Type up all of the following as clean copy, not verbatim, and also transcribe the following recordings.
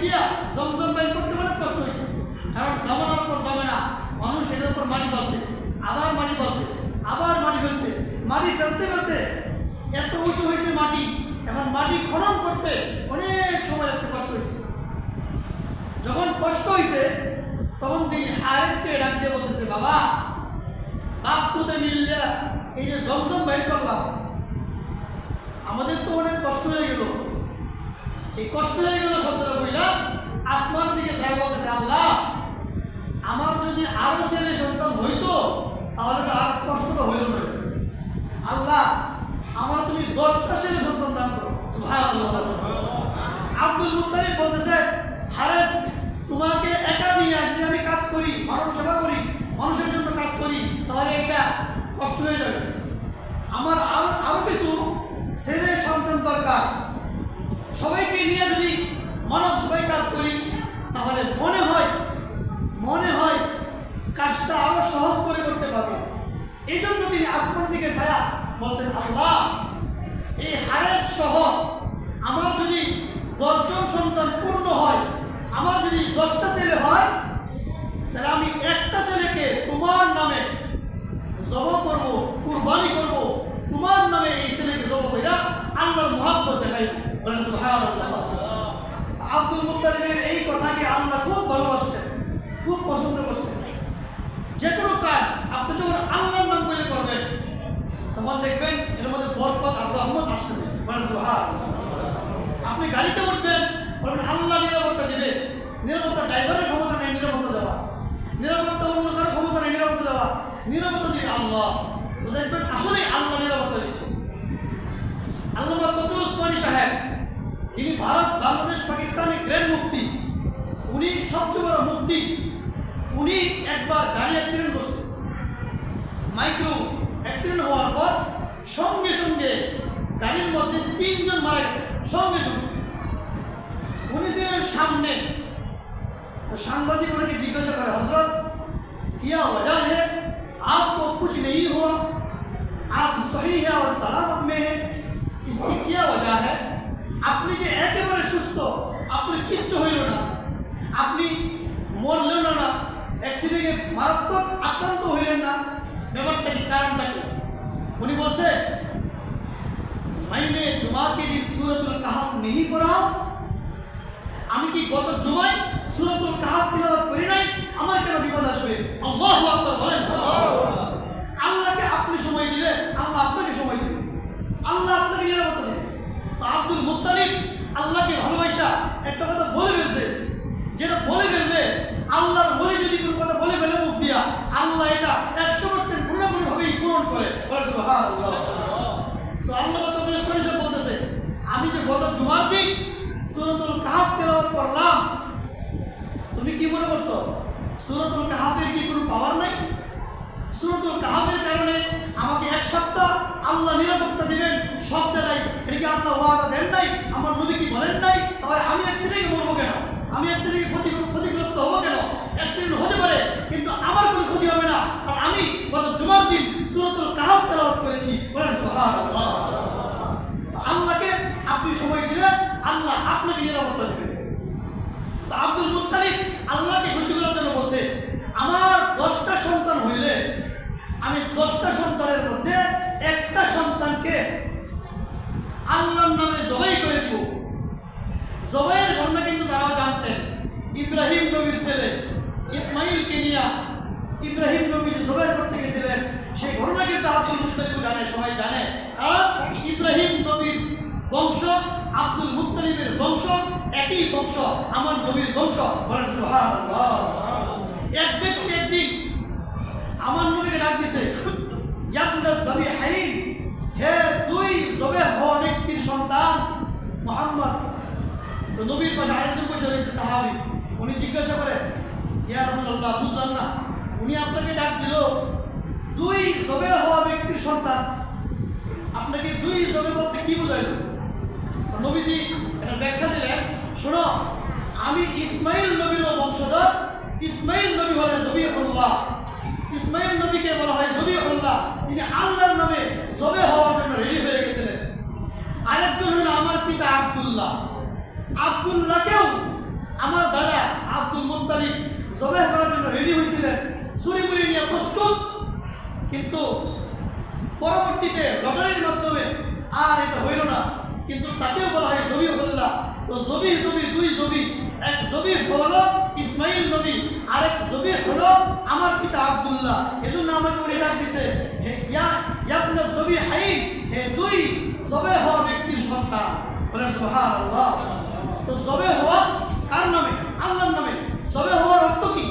গিয়া জমজম বের করতে অনেক কষ্ট হয়েছে, কারণ জামানার পর জামানা মানুষ এটার উপর মাটি পালছে, আবার মাটি পালছে, আবার মাটি ফেলছে, মাটি ফেলতে ফেলতে এত উঁচু হয়েছে মাটি, এখন মাটি খনন করতে অনেক সময় লাগছে, কষ্ট হয়েছে। যখন কষ্ট হয়েছে তখন তিনি হারেসকে ডাক দিয়ে বলতেছে, বাবা বাপ পুতে মিললে এই যে জমজম বের করলাম, আমাদের তো অনেক কষ্ট হয়ে গেল, এই কষ্ট হয়ে গেল শব্দটা বললাম, আসমানের দিকে সাহেব বলতেছে, আল্লাহ আমার যদি আরো ছেলে সন্তান হইতো তাহলে তো আর কষ্টটা হইল না, আল্লাহ আমার তুমি 10টা ছেলে সন্তান দান করো। সুবহানাল্লাহ। আব্দুল মুত্তালিব বলতেছে, হারেস তোমাকে একা নিয়ে যদি আমি কাজ করি, মানব সেবা করি, মানুষের জন্য কাজ করি, তাহলে এটা কষ্ট হয়ে যাবে, আমার আরো কিছু ছেলে সন্তান দরকার, সবাইকে নিয়ে যদি মানব সেবায় কাজ করি তাহলে মনে হয় কাজটা আরো সহজ করে করতে পারবো। এই জন্য তিনি আসমান দিকে ছায়া বলছেন, আল্লাহ এই হারেস সহ আমার যদি 10 জন সন্তান পূর্ণ হয়, আমার যদি 10টা ছেলে হয়, তাহলে আমি একটা ছেলেকে তোমার নামে জবাহ করব, কুরবানি করব, তোমার নামে এই ছেলেকে জবাহ কইরা আল্লাহর মুহাব্বত দেখাইব। বলেন সুবহানাল্লাহ। আব্দুল মুত্তালিবের এই কথাকে আল্লাহ খুব ভালোবাসতেন, খুব পছন্দ করতেন। যে কোনো কাজ আপনি যখন আল্লাহর নাম বলে করবেন তখন দেখবেন এর মধ্যে বরকত আর রহমত আসতেছে। বলেন সুবহানাল্লাহ। আপনি গাড়িতে উঠবেন, বলবেন আল্লাহ নিরাপত্তা দিবে, নিরাপত্তা ড্রাইভারের ক্ষমতা নেই নিরাপত্তা দেওয়া, নিরাপত্তা অন্য কারো ক্ষমতা নেই নিরাপত্তা দেওয়া, নিরাপত্তা দিবে আল্লাহ, তো দেখবেন আসলেই আল্লাহ নিরাপত্তা দিচ্ছে। আল্লামা তকি উসমানী সাহেব, যিনি ভারত, বাংলাদেশ, পাকিস্তানের গ্র্যান্ড মুফতি, উনি সবচেয়ে বড় মুফতি, উনি একবার গাড়ি অ্যাক্সিডেন্ট করছে, মাইক্রো অ্যাক্সিডেন্ট হওয়ার পর সঙ্গে সঙ্গে গাড়ির মধ্যে 3 জন মারা গেছে সঙ্গে সঙ্গে। উনি ছিলেন সামনে, तो सांबादिक उन्हें जिज्ञासा करे, हजरत क्या वजह है, आपको कुछ नहीं हुआ, आप सही है और सलामत में है, इसकी क्या वजह है? আপনি যে একেবারে সুস্থ, আপনি কিচ্ছু হইল না, আপনি মরলেন না, অ্যাক্সিডেন্টে মারাত্মক আক্রান্ত হইলেন না, ব্যাপারটা কি, কারণটা কি? উনি বলছে, मैंने जुमा के दिन सूरতুল কাহফ नहीं पढ़ा, আমি কি গত জুমায় সূরাতুল কাহফ তিলাওয়াত করি নাই, আমার কেন বিপদ আসবে? আল্লাহু আকবার বলেন। আল্লাহকে আপনি সময় দিলে আল্লাহ আপনাকে সময় দিবে, আল্লাহ আপনাকে নিরাপত্তা দেবে। তো আব্দুল মুত্তালিব আল্লাহকে ভালোবাসা একটা কথা বলে ফেলছে, যেটা বলে ফেলবে আল্লাহর ওলি যদি কোনো কথা বলে ফেলে মুখ দিয়া, আল্লাহ এটা 100% কোনো না কোনোভাবেই পূরণ করে। সুবহানাল্লাহ। তো আল্লাহ বলতেছে, আমি যে গত জুমার দিন সূরাতুল কাহফ তেলাওয়াত করলাম, তুমি কি মনে করছো সূরাতুল কাহফের কি কোনো পাওয়ার নাই? সূরাতুল কাহফের কারণে আমাকে 1 সপ্তাহ আল্লাহ নিরাপত্তা দিবেন সব জায়গায়, এটা কি আল্লাহ ওয়াদা দেন নাই? আমার নবী কি বলেন নাই? তাহলে আমি অ্যাক্সিডেন্টে মরবো কেন? আমি অ্যাক্সিডেন্টে ক্ষতিগ্রস্ত হবো কেন? অ্যাক্সিডেন্ট হতে পারে কিন্তু আমার কোনো ক্ষতি হবে না, কারণ আমি গত জুমার দিন সূরাতুল কাহফ তেলাওয়াত করেছি। বলেন সুবহানাল্লাহ। আল্লাহকে আপনি সময় দিলে আল্লাহ আপনাকে নিরাপত্তা দেবেন। তো আব্দুল মুত্তালিব আল্লাহকে খুশি করার জন্য বলছে, আমার 10টা সন্তান হইলে আমি 10টা সন্তানের মধ্যে একটা সন্তানকে আল্লাহর নামে জবাই করে দিব। জবাইয়ের ঘটনা কিন্তু তারাও জানতেন। ইব্রাহিম নবীর ছেলে ইসমাইলকে নিয়ে ইব্রাহিম নবী জবাই করতে গেছিলেন, সেই ঘটনা কিন্তু আব্দুল মুত্তালিব জানে, সবাই জানে, কারণ ইব্রাহিম নবীর বংশ আব্দুল মুত্তালিবের বংশ একই বংশ, আমার নবীর বংশ। বলেন সুবহানাল্লাহ। এক ব্যক্তি একদিন আমার নবীকে ডাক দিছে, ইয়াবনা যাবিহাইন, হে 2 জবাই হওয়া ব্যক্তির সন্তান মুহাম্মদ। তো নবীর পাশে আরেকজন বসে রয়েছে সাহাবী, উনি জিজ্ঞাসা করে, ইয়া রাসূলুল্লাহ, বুঝলাম না, উনি আপনাকে ডাক দিল 2 জবাই হওয়া ব্যক্তির সন্তান, আপনাকে 2 জবাই বলতে কি বোঝাইল? নবীজি এটা ব্যাখ্যা দিলেন, শোনো, আমি ইসমাইল নবীর বংশধর, ইসমাইল নবী হলেন জবিহুল্লাহ, ইসমাইল নবীকে বলা হয় জবিহুল্লাহ, তিনি আল্লাহর নামে জবে হওয়ার জন্য রেডি হয়ে গেছিলেন। আরেকজন হলো আমার পিতা আব্দুল্লাহ, আব্দুল্লাহকেও আমার দাদা আব্দুল মুত্তালিব জবাহ করার জন্য রেডি হয়েছিলেন, ছুরি মুড়ি নিয়ে প্রস্তুত, কিন্তু পরবর্তীতে লটারির মাধ্যমে আর এটা হইল না। কিন্তু তাকেও বলা হয় জবিহুল্লাহ। তো জবি দুই জবি, এক জবি হলো ইসমাইল নবী, আরেক জবি হলো আমার পিতা আব্দুল্লাহ। এজন্য আমাকে উনি ডাক দিছে, হে ইয়াবনা জবি হাইন, হে দুই জবে হওয়া ব্যক্তির সন্তান। বলেন সুবহানাল্লাহ। তো জবে হওয়া কার নামে? আল্লাহর নামে। জবে হওয়ার অর্থ কি?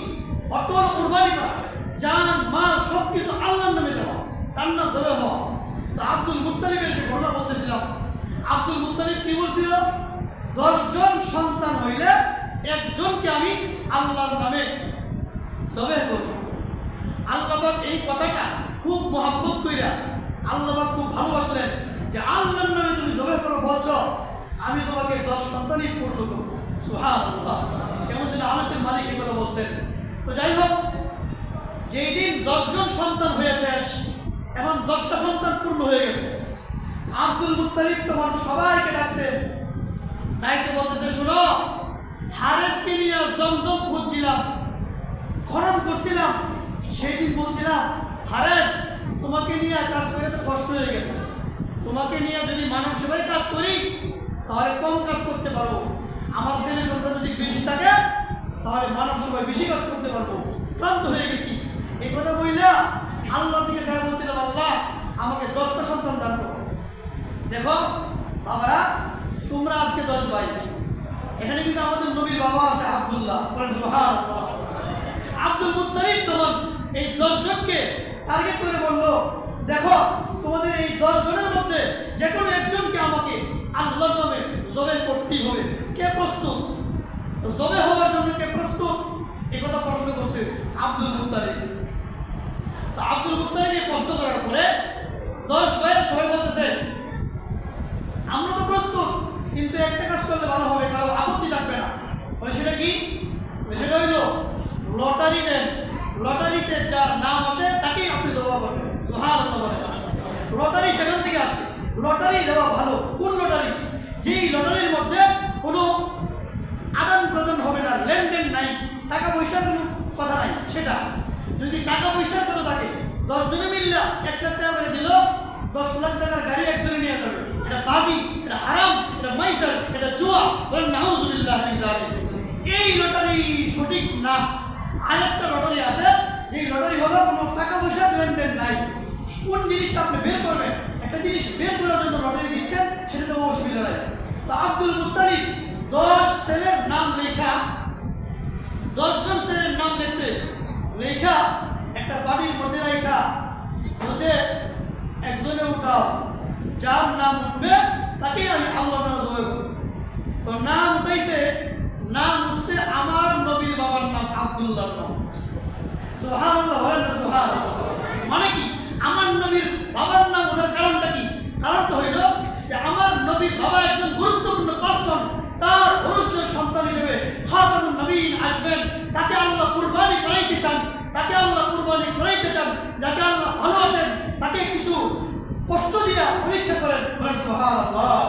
অর্থ হলো কুরবানি করা, জান মাল সবকিছু আল্লাহর নামে দেওয়া, তার নাম জবে হওয়া। তো আব্দুল মুত্তালিবের সে ঘটনা বলতেছিলাম। আব্দুল মুত্তালিব কি বলছিল? 10 জন সন্তান হইলে একজনকে আমি আল্লাহর নামে জবেহ করব। আল্লাহ পাক এই কথাটা খুব মহব্বত কইরা, আল্লাহ পাক খুব ভালোবাসলেন যে আল্লাহর নামে তুমি জবেহ করো বলছো, আমি তোমাকে 10 সন্তানই পূর্ণ করব। সুবহানাল্লাহ। কেমন যেন আরশের মালিক এই কথা বলছেন। তো যাই হোক, যেই দিন 10 জন সন্তান হয়ে শেষ, এখন 10টা সন্তান পূর্ণ হয়ে গেছে। আব্দুল মুত্তালিব তখন সবাইকে ডাকছে, তাইকে বলতেছে, শোনো, হারেসকে নিয়ে জমজম খুঁজছিলাম, খনন করছিলাম, সেই দিন বলছিলাম, হারেস তোমাকে নিয়ে কাজ করে তো কষ্ট হয়ে গেছে, তোমাকে নিয়ে যদি মানব সেবায় কাজ করি তাহলে কম কাজ করতে পারবো, আমার ছেলে সন্তান যদি বেশি থাকে তাহলে মানব সেবায় বেশি কাজ করতে পারবো, ক্লান্ত হয়ে গেছি। এই কথা বললা আল্লাহর দিকে সাহেব বলছিলাম, আল্লাহ আমাকে 10টা সন্তান দান করো। দেখো বাবারা, তোমরা আজকে 10 ভাই, এখানে কিন্তু আমাদের নবীর বাবা আছে আব্দুল্লাহ। সুবহানাল্লাহ। আব্দুল মুত্তালিব তখন এই 10 জনকে টার্গেট করে বললো, দেখো তোমাদের এই 10 জনের মধ্যে যে কোনো একজনকে আমাকে আল্লাহর নামে জবে করতেই হবে। কে প্রস্তুত? তো জবে হওয়ার জন্য কে প্রস্তুত? এই কথা প্রশ্ন করছে আব্দুল মুত্তালিব। তো আব্দুল মুত্তালিব প্রশ্ন করার পরে 10 ভাইয়ের সবাই বলতেছে, আমরা তো প্রস্তুত, কিন্তু একটা কাজ করলে ভালো হবে, কারো আপত্তি থাকবে না। সেটা কি? সেটা হইল লটারি দেন, লটারিতে যার নাম আসে তাকেই আপনি জবাব করবেন। সুবহানাল্লাহ বলেন। লটারি সেখান থেকে আসছে, লটারি দেওয়া ভালো। কোন লটারি? যেই লটারির মধ্যে কোনো আদান প্রদান হবে না, লেনদেন নাই, টাকা পয়সার কোনো কথা নাই। সেটা যদি টাকা পয়সার কথা থাকে, 10 জনে মিললে 1 লাখ টাকা করে দিল, 10 লাখ টাকার গাড়ি একজনে নিয়ে যাবে, এটা বাজি, এটা হারাম, এটা মাইসার, এটা জুয়া। বলেন নাউজুবিল্লাহ মিন যালিক। এই লটারি সঠিক না। আরেকটা লটারি আছে, যেই লটারি হলো কোনো টাকা পয়সার লেনদেন নাই। কোন জিনিসটা আপনি বের করবেন, একটা জিনিস বের করার জন্য লটারি দিচ্ছেন, সেটা তো অসুবিধা নাই। তো আব্দুল মুত্তালিব 10 ছেলের নাম লেখা, 10 জন ছেলের নাম লেখছে, লেখা একটা বাড়ির মধ্যে লেখা বলছে, একজনে উঠাও, যার নাম উঠবে তাকেই আমি আল্লাহর নামে জবাই করব। তো নাম উঠাইছে, নাম উঠছে আমার নবীর বাবার নাম আব্দুল্লাহর নাম। সুবহানাল্লাহ বলেন না সুবহানাল্লাহ। মানে কি? আমার নবীর বাবার নাম ওঠার কারণটা কি? কারণটা হইল যে আমার নবীর বাবা একজন গুরুত্বপূর্ণ পার্সন, তার অরুজ্জ্বল সন্তান হিসেবে খাতামুন নবীন আসবেন, তাকে আল্লাহ কুরবানি করাইতে চান, তাকে আল্লাহ কুরবানি করাইতে চান, যাকে আল্লাহ ভালোবাসেন, তাকে কিছু কষ্ট দিয়া পরীক্ষা করেন। সুবহানাল্লাহ।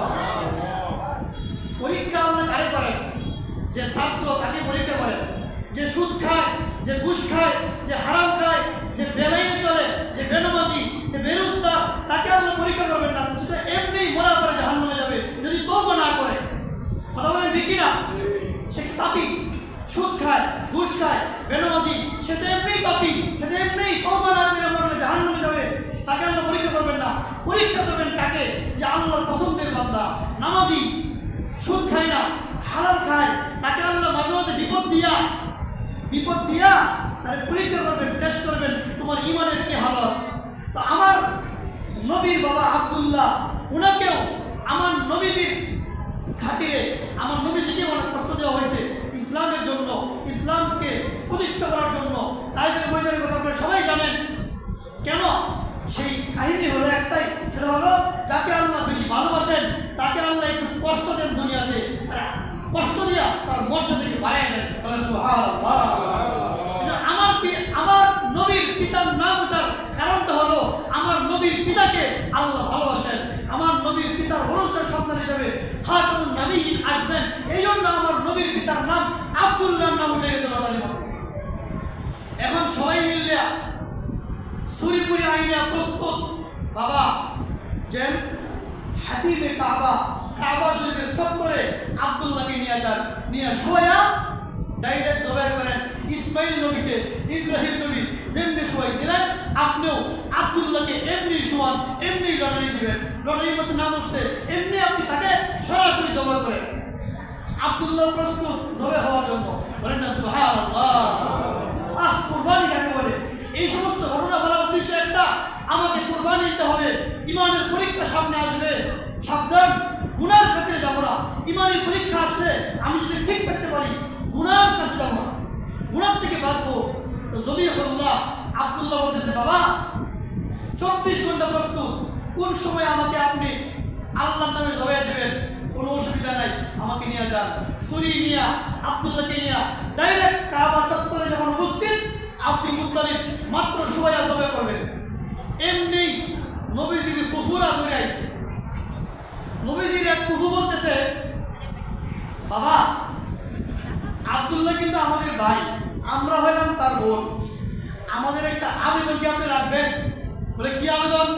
পরীক্ষা আল্লাহ কারে করেন? যে ছাত্র তাকে পরীক্ষা করেন, যে সুদ খায়, যে ঘুষ খায়, যে হারাম খায়, যে বেলাইনে চলে, যে বেনামাজি, যে বেরোজগার, তাকে আল্লাহ পরীক্ষা করবেন না। সেটা এমনি মরা করে জাহান্নামে যাবে যদি তওবা না করে। কথা বলেন ঠিক কিনা? সে কি পাপী? সুদ খায়, ঘুষ খায়, বেনামাজি, সে তো এমনি পাপী, সে তো এমনি তওবা না করে মরলে জাহান্নামে যাবে। তাকে আল্লাহ পরীক্ষা করবেন না। পরীক্ষা করবেন কাকে? যে আল্লাহর পছন্দের বান্দা, নামাজি, সুদ খায় না, হালাল খায়, তাকে আল্লাহ মাঝে মাঝে বিপদ দিয়া তার পরীক্ষা করবেন, টেস্ট করবেন তোমার ঈমানের কি হালত। তো আমার নবীর বাবা আব্দুল্লাহ, ওনাকেও আমার নবীজির খাতিরে, আমার নবীজিকে অনেক কষ্ট দেওয়া হয়েছে ইসলামের জন্য, ইসলামকে প্রতিষ্ঠা করার জন্য। তাইফের ময়দানের কথা আপনারা সবাই জানেন। কেন? সেই কাহিনী হলো একটাই, সেটা হলো যাকে আল্লাহ বেশি ভালোবাসেন তাকে আল্লাহ একটু কষ্ট দেন দুনিয়াতে, আর কষ্ট দিয়া তার মর্যাদাকে বাড়ায় দেন। সুবহানাল্লাহ। আমার নবীর পিতার নাম ওঠার কারণটা হলো আমার নবীর পিতাকে আল্লাহ ভালোবাসেন। আমার নবীর পিতার ভরসার সন্তান হিসেবে খাতামুন নবী আলিয়্যিন আসবেন, এই জন্য আমার নবীর পিতার নাম আব্দুল্লাহর নাম উঠে গেছে লটারির মধ্যে। এখন সবাই মিললে সুরিপুরি আইনে প্রস্তুত, বাবা যে হাতিমে কাবা, কাবা শরীফের চত্বরে আব্দুল্লাহকে নিয়ে যান, নিয়ে শোয়া ডাইরেক্ট জবাই করেন ইসমাইল নবীকে। ইব্রাহিম নবী যেমনি শোয়াইছিলেন, আপনিও আব্দুল্লাহকে এমনি শোয়ান, এমনি লটারি দিবেন, লটারির মধ্যে নাম হচ্ছে এমনি আপনি তাকে সরাসরি জবাই করেন। আব্দুল্লাহ প্রস্তুত জবাই হওয়ার জন্য, বলেন না সুবহানাল্লাহ। কুরবানি কাকে বলে? এই সমস্ত ঘটনা বলার উদ্দেশ্য একটা, আমাকে কুরবানি দিতে হবে, ইমানের পরীক্ষা সামনে আসবে, সাবধান, গুনার খাতিরে যাবো না। ইমানের পরীক্ষা আসলে আমি যদি ঠিক থাকতে পারি, গুনার কাছে যাবো না, গুনার থেকে বাঁচবো। তো জবিহুল্লাহ আব্দুল্লাহ বলতেছে, বাবা 24 ঘন্টা প্রস্তুত, কোন সময় আমাকে আপনি আল্লাহর নামে জবাই দেবেন, কোনো অসুবিধা নাই, আমাকে নিয়ে যান। ছুরি নিয়ে আব্দুল্লাহকে নিয়ে ডাইরেক্ট কাবা চত্বরে যখন উপস্থিত, আব্দুল মুত্তালিব মাত্র শোয়া জবাই করবেন, এমনি নবীজির ফুফুরা ধরে আইছে। নবীজির এক ফুফু বলতেছে, বাবা আব্দুল্লাহ কিন্তু আমাদের ভাই, আমরা হইলাম তার বোন, আমাদের একটা আবেদন কি আপনি রাখবেন? বলে কি আবেদন?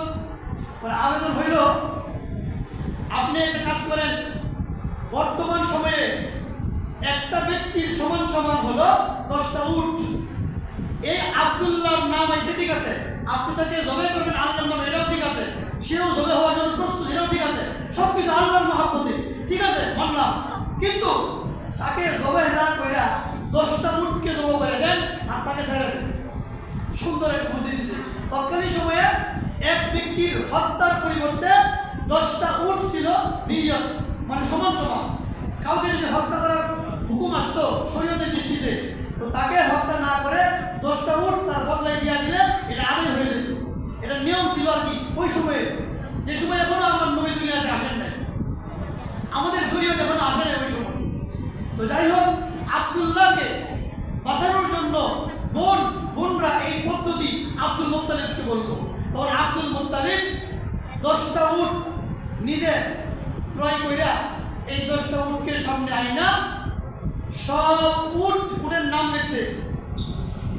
বলে আবেদন হইল আপনি একটা কাজ করেন, বর্তমান সময়ে একটা ব্যক্তির সমান সমান হলো 10টা উট। এই আব্দুল্লাহর নাম আইছে, ঠিক আছে, আপনি তাকে জবাই করবেন আল্লাহর নামে, এটাও ঠিক আছে, সেও জবাই হওয়ার জন্য প্রস্তুত, এটাও ঠিক আছে, সবকিছু আল্লাহর মহব্বতে, ঠিক আছে, মানলাম। কিন্তু তাকে জবাই না কইরা 10টা উটকে জবাই করে দেন আর তাকে ছেড়ে দেন। সুন্দর একটা বুদ্ধি দিছে। তৎকালীন সময়ে এক ব্যক্তির হত্যার পরিবর্তে 10টা উট ছিল বিয়ত, মানে সমান সমান। কাউকে যদি হত্যা করার হুকুম আসতো শরীয়তের দৃষ্টিতে, তো তাকে হত্যা না করে 10টা উট তার বদলায় দিয়ে দিলে এটা আদায় হয়ে যেত। এটা নিয়ম ছিল আর কি ওই সময়ে, যে সময় এখনো আমার নবী দুনিয়াতে আসেন নাই, আমাদের শরীয়ত এখনো আসে নাই ওই সময়। তো যাই হোক, আব্দুল্লাহকে বাঁচানোর জন্য বোনরা এই পদ্ধতি আব্দুল মুত্তালিবকে বললো। তখন আব্দুল মুত্তালিব 10টা উট নিজে ক্রয় কইরা এই 10টা উটকে সামনে আইনা সব উটের নাম লিখছে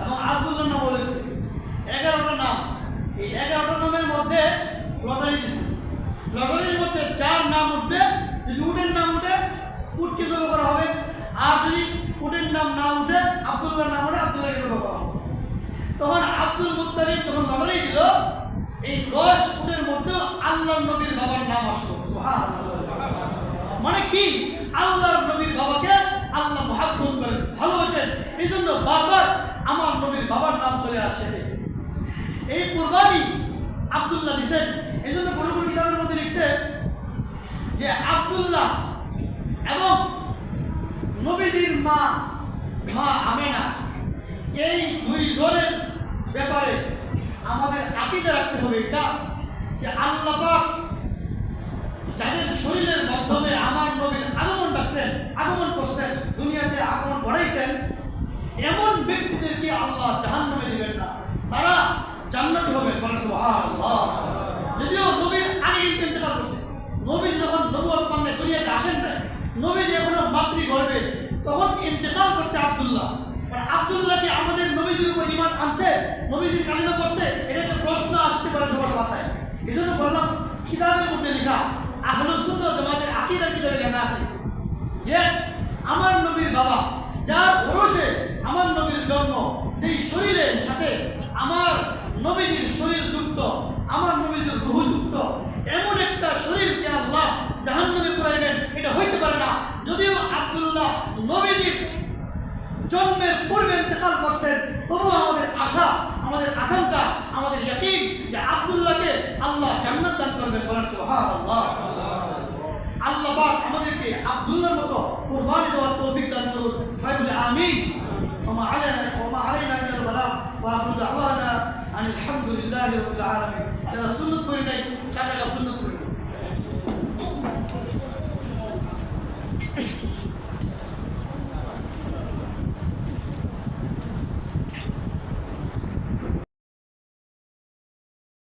এবং আব্দুল্লাহর নামও লিখছে, 11টা নাম। এই 11টা নামের মধ্যে লটারি দিছে। লটারির মধ্যে যার নাম উঠবে, যদি উটের নাম উঠে উটকে জবাই করা হবে, আর যদি উটের নাম না উঠে আব্দুল্লাহর নাম উঠে আব্দুল্লাহকে জবাই করা হবে। তখন আব্দুল মুত্তালিব যখন লটারি দিল, এই 10 উটের মধ্যে আল্লাহর নবীর বাবার নাম আসলো। সুবহানাল্লাহ। মানে কি, আল্লাহর নবীর বাবাকে আল্লাহ মহব্বত করেন, ভালোবাসেন, এই জন্য বারবার আমার নবীর বাবার নাম চলে আসে। এই কুরবানি আব্দুল্লাহ দিছেন। এই জন্য কোনো কোনো কিতাবের মধ্যে লিখছে যে আব্দুল্লাহ এবং নবীজির মা আমেনা, এই 2 জনের ব্যাপারে আমাদের আকীদা রাখতে হবে এটা, যে আল্লাহ পাক যাদের শরীরের মাধ্যমে আমার নবীর আগমন ডাকছেন, আগমন করছেন, দুনিয়াতে আগমন ঘটাইছেন, এমন ব্যক্তিদেরকে আল্লাহ জাহান্নামে দিবেন না, তারা জান্নাতি হবেন। বলেন সুবহানাল্লাহ। যদিও নবীর আগে ইন্তেকাল করছে, নবী যখন নবুয়ত পান্নে দুনিয়াতে আসেন নাই, নবী যখন মাতৃগর্ভে তখন ইন্তেকাল করছে আব্দুল্লাহ। আর আব্দুল্লাহকে আমাদের নবীজির উপর ঈমান আনছে, নবীজির কালিমা করছে, এটা একটা প্রশ্ন আসতে পারে সবার মাথায়। এই জন্য বললাম কিতাবের মধ্যে লেখা, আহলুস সুন্নাহ ওয়াল জামাতের আকীদার কিতাবে লেখা আছে যে আমার নবীর বাবা, যার ভরসে আমার নবীর জন্ম, যেই শরীরের সাথে আমার নবীজির শরীর যুক্ত, আমার নবীজির রূহ যুক্ত, এমন একটা শরীরকে আল্লাহ জাহান্নামে পুরাইবেন, এটা হইতে পারে না। যদিও আব্দুল্লাহ নবীজির জন্মের পূর্বে ইন্তেকাল করছেন, তবুও আমাদের আশা, আমাদের আকাঙ্ক্ষা, আমাদের ইয়াকিন যে আব্দুল্লাহকে আল্লাহ জান্নাত দান করবেন। বলেন সুবহানাল্লাহ। আল্লাহ পাক আমাদেরকে আব্দুল্লাহর মতো কুরবানি দেওয়ার তৌফিক দান করুন। সবাই বলে আমিন। ওমা আলাইনা ইল্লাল বালাগ ওয়া আখিরু দাওয়ানা আনিল হামদুলিল্লাহি রাব্বিল আলামিন।